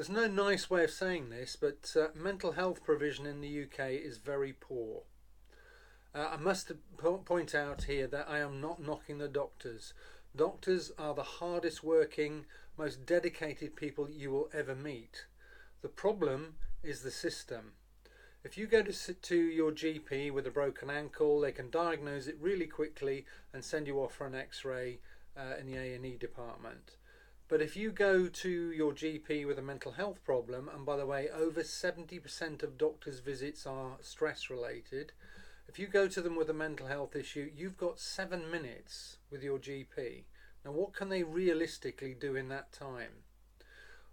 There's no nice way of saying this, but mental health provision in the UK is very poor. I must point out here that I am not knocking the doctors. Doctors are the hardest working, most dedicated people you will ever meet. The problem is the system. If you go to your GP with a broken ankle, they can diagnose it really quickly and send you off for an X-ray in the A&E department. But if you go to your GP with a mental health problem, and by the way, over 70% of doctors' visits are stress related, if you go to them with a mental health issue, you've got 7 minutes with your GP. Now, what can they realistically do in that time?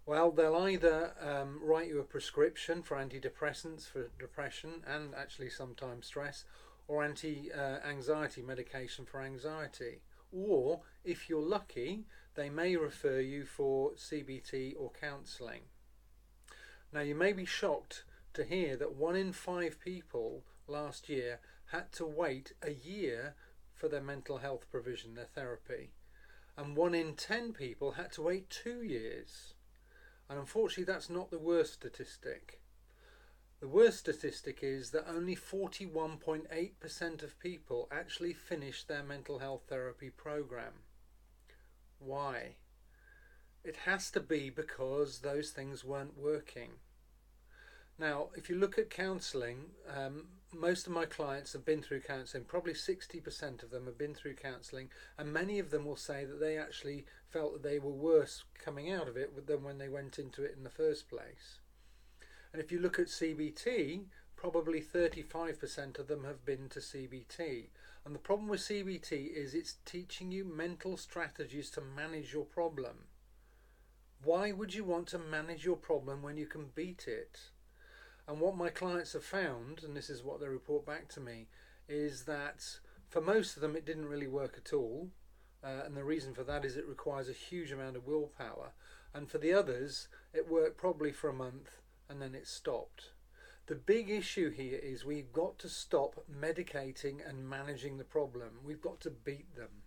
Well, they'll either write you a prescription for antidepressants for depression and actually sometimes stress, or anti-anxiety medication for anxiety. Or, if you're lucky, they may refer you for CBT or counselling. Now, you may be shocked to hear that 1 in 5 people last year had to wait a year for their mental health provision, their therapy. And 1 in 10 people had to wait 2 years. And unfortunately, that's not the worst statistic. The worst statistic is that only 41.8% of people actually finished their mental health therapy program. Why? It has to be because those things weren't working. Now, if you look at counselling, most of my clients have been through counselling. Probably 60% of them have been through counselling, and many of them will say that they actually felt that they were worse coming out of it than when they went into it in the first place. And if you look at CBT, probably 35% of them have been to CBT. And the problem with CBT is it's teaching you mental strategies to manage your problem. Why would you want to manage your problem when you can beat it? And what my clients have found, and this is what they report back to me, is that for most of them it didn't really work at all. And the reason for that is it requires a huge amount of willpower. And for the others, it worked probably for a month and then it stopped. The big issue here is we've got to stop medicating and managing the problem. We've got to beat them.